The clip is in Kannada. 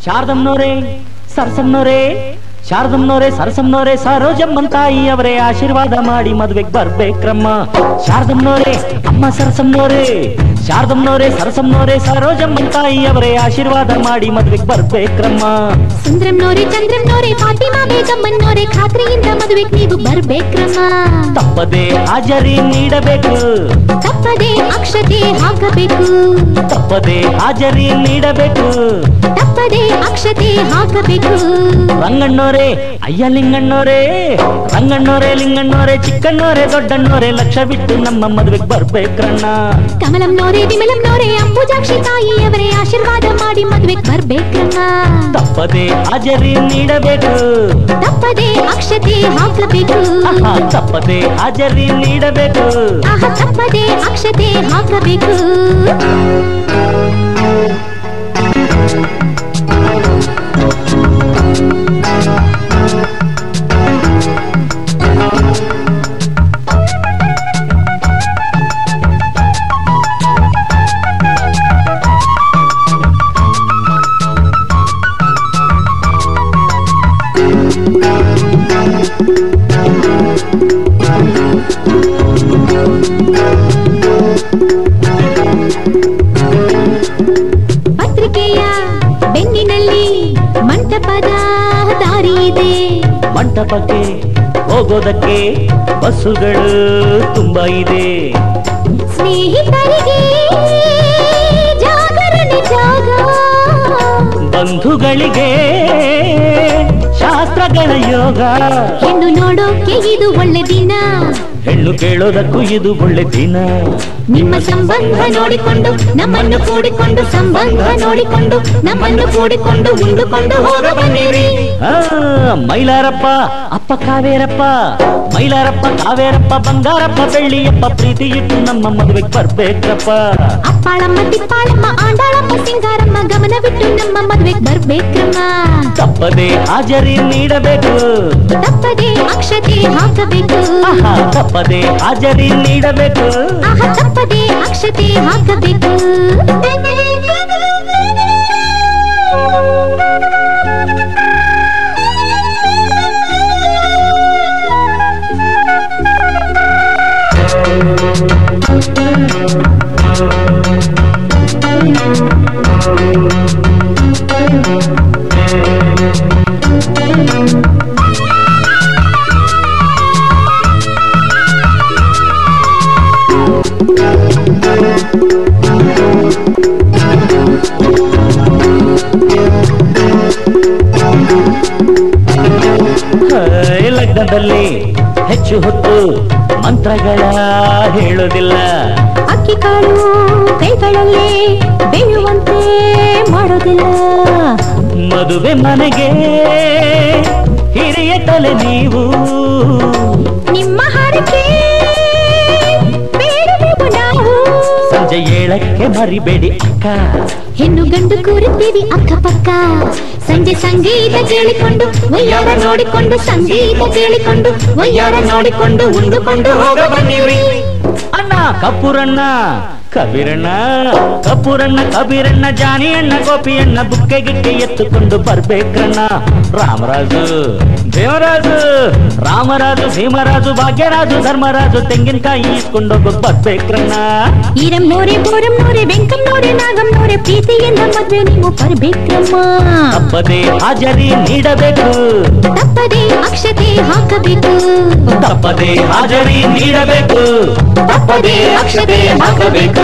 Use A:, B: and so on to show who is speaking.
A: ಶಾರದಮ್ಮನವರೇ ಸರಸಮ್ಮನವರೇ ಸರಸಮ್ಮನವರೇ ಸರೋಜಮ್ಮನ್ ತಾಯಿ ಅವರೇ ಆಶೀರ್ವಾದ ಮಾಡಿ ಮದುವೆಗೆ ಬರ್ಬೇಕ್ರಮ್ಮ. ಶಾರದಮ್ಮನವರೇ ಅಮ್ಮ ಸರಸಮ್ಮನವರೇ ಸರಸಮ್ಮನವರೇ ಸರೋಜಮ್ಮನ್ ತಾಯಿ ಅವರೇ ಆಶೀರ್ವಾದ ಮಾಡಿ ಮದುವೆಗೆ ಬರ್ಬೇಕ್ರಮ್ಮ.
B: ಸುಂದ್ರಮ್ಮನವರೇ ಚಂದ್ರಮ್ಮನವರೇ ಫಾತಿಮಾ ಬೇಗಮ್ಮನವರೇ ಖಾತ್ರಿಯಿಂದ ಮದುವೆಗೆ ನೀವು ಬರ್ಬೇಕ್ರಮ್ಮ.
A: ತಪ್ಪದೆ ಹಾಜರಿ ನೀಡಬೇಕು,
B: ತಪ್ಪದೆ ಅಕ್ಷತೆ ಹಾಕಬೇಕು,
A: ತಪ್ಪದೆ ಹಾಜರಿ ನೀಡಬೇಕು,
B: ತಪ್ಪದೆ ಅಕ್ಷತೆ ಹಾಕಬೇಕು.
A: ರಂಗಣ್ಣೋರೇ ಅಯ್ಯ ಲಿಂಗಣ್ಣೋರೇ ಚಿಕ್ಕಣ್ಣೋರೇ ದೊಡ್ಡಣ್ಣೋರೇ ಲಕ್ಷ ಬಿಟ್ಟು ನಮ್ಮ ಮದುವೆಗೆ ಬರ್ಬೇಕ್ರಣ್ಣ.
B: ಕಮಲಮ್ಮನವರೇ ವಿಮಲಮ್ಮನವರೇ ಅಂಬುಜಾಕ್ಷಿ ತಾಯಿಯವರೇ ಆಶೀರ್ವಾದ ಮಾಡಿ ಮದುವೆಗೆ ಬರ್ಬೇಕ್ರಣ್ಣ.
A: ತಪ್ಪದೆ ಹಾಜರಿ ನೀಡಬೇಕು,
B: ತಪ್ಪದೆ ಅಕ್ಷತೆ ಹಾಕಬೇಕು,
A: ತಪ್ಪದೆ ಹಾಜರಿ ನೀಡಬೇಕು,
B: ತಪ್ಪದೆ ಅಕ್ಷತೆ ಹಾಕಬೇಕು. ಪತ್ರಿಕೆಯ ಬೆನ್ನಿನಲ್ಲಿ ಮಂಟಪದ ದಾರಿ ಇದೆ,
A: ಮಂಟಪಕ್ಕೆ ಹೋಗೋದಕ್ಕೆ ಬಸ್ಸುಗಳು ತುಂಬಾ ಇದೆ.
B: ಸ್ನೇಹಿತರಿಗೆ ಜಾಗರಣೆ ಜಾಗ,
A: ಬಂಧುಗಳಿಗೆ ಶಾಸ್ತ್ರಗಳ ಯೋಗ.
B: ಹೆಣ್ಣು ನೋಡೋಕೆ ಇದು ಒಳ್ಳೆ ದಿನ,
A: ಹೆಣ್ಣು ಕೇಳೋದಕ್ಕೂ ಇದು ಒಳ್ಳೆ ದಿನ.
B: ನಿಮ್ಮ ಸಂಬಂಧ ನೋಡಿಕೊಂಡು ನಮ್ಮನ್ನು ಕೂಡಿಕೊಂಡು, ಸಂಬಂಧ ನೋಡಿಕೊಂಡು ನಮ್ಮನ್ನು ಕೂಡಿಕೊಂಡು ಉಂಡುಕೊಂಡು ಹೋಗ ಬನ್ನಿರಿ.
A: ಮೈಲಾರಪ್ಪ ಅಪ್ಪ ಕಾವೇರಪ್ಪ, ಮೈಲಾರಪ್ಪ ಕಾವೇರಪ್ಪ ಬಂಗಾರಪ್ಪ ಬೆಳ್ಳಿಯಪ್ಪ ಪ್ರೀತಿ ಇಟ್ಟು ನಮ್ಮ ಮದುವೆಗೆ ಬರ್ಬೇಕ್ರಪ್ಪ.
B: ಅಪ್ಪಾಳಮ್ಮ ತಿಪ್ಪಾಳಮ್ಮ ಆಂಡಾಳಮ್ಮ ಸಿಂಗಾರಮ್ಮ ಗಮನವಿಟ್ಟು ನಮ್ಮ ಮದುವೆಗೆ ಬರ್ಬೇಕ್ರಮ್ಮ.
A: ತಪ್ಪದೆ ಹಾಜರಿ ನೀಡಬೇಕು,
B: ತಪ್ಪದೆ ಅಕ್ಷತೆ ಹಾಕಬೇಕು,
A: ತಪ್ಪದೆ ಹಾಜರಿ ನೀಡಬೇಕು,
B: ತಪ್ಪದೆ ಅಕ್ಷತೆ ಹಾಕಬೇಕು.
A: ಲಗ್ನದಲ್ಲಿ ಹೆಚ್ಚು ಹೊತ್ತು ಮಂತ್ರಗಳ ಹೇಳೋದಿಲ್ಲ,
B: ಅಕ್ಕಿ ಕಾಳು ಕೈಗಳಲ್ಲಿ ಬೇಯುವಂತೆ ಮಾಡೋದಿಲ್ಲ.
A: ಮದುವೆ ಮನೆಗೆ ಹಿರಿಯ ತಲೆ ನೀವು,
B: ನಿಮ್ಮ ಹರಕೆ ಬೇಡುವೆವು ನಾವು.
A: ಸಂಜೆ 7ಕ್ಕೆ ಮರಿಬೇಡಿ ಅಕ್ಕ,
B: ಹೆಣ್ಣು ಗಂಡು ಕೂರುತ್ತೀವಿ ಅಕ್ಕಪಕ್ಕ. ಸಂಜೆ ಸಂಗೀತ ಕೇಳಿಕೊಂಡು ವಯ್ಯಾರ ನೋಡಿಕೊಂಡು, ಸಂಗೀತ ಕೇಳಿಕೊಂಡು ವಯ್ಯಾರ ನೋಡಿಕೊಂಡು ಉಂಡುಕೊಂಡು ಹೋಗ ಬನ್ನಿರಿ.
A: ಅಣ್ಣ ಕಪೂರಣ್ಣ ಕಬೀರಣ್ಣ ಜಾನಿ ಅಣ್ಣ ಗೋಪಿಯಣ್ಣ ಬುಕ್ಕೆ ಗಿಕ್ಕೆ ಎತ್ತುಕೊಂಡು ಬರ್ಬೇಕ್ರಣ್ಣ. ರಾಮರಾಜು ಭೀಮರಾಜು ಭಾಗ್ಯರಾಜು ಧರ್ಮರಾಜು ತೆಂಗಿನಕಾಯಿ ಇಸ್ಕೊಂಡೋಗ ಬರ್ಬೇಕ್ರಣ್ಣ.
B: ಈರಮ್ನೋರೆ ಬೋರಮ್ನೋರೆ ವೆಂಕಮ್ನೋರೆ ನಾಗಮ್ನೋರೆ ಪ್ರೀತಿಯಿಂದ ಮದ್ವೆ ನೀವು ಬರ್ಬೇಕ್ರಮ್ಮ.
A: ತಪ್ಪದೆ ಹಾಜರಿ ನೀಡಬೇಕು,
B: ತಪ್ಪದೆ ಅಕ್ಷತೆ ಹಾಕಬೇಕು,
A: ತಪ್ಪದೆ ಹಾಜರಿ ನೀಡಬೇಕು, ತಪ್ಪದೆ ಅಕ್ಷತೆ ಹಾಕಬೇಕು.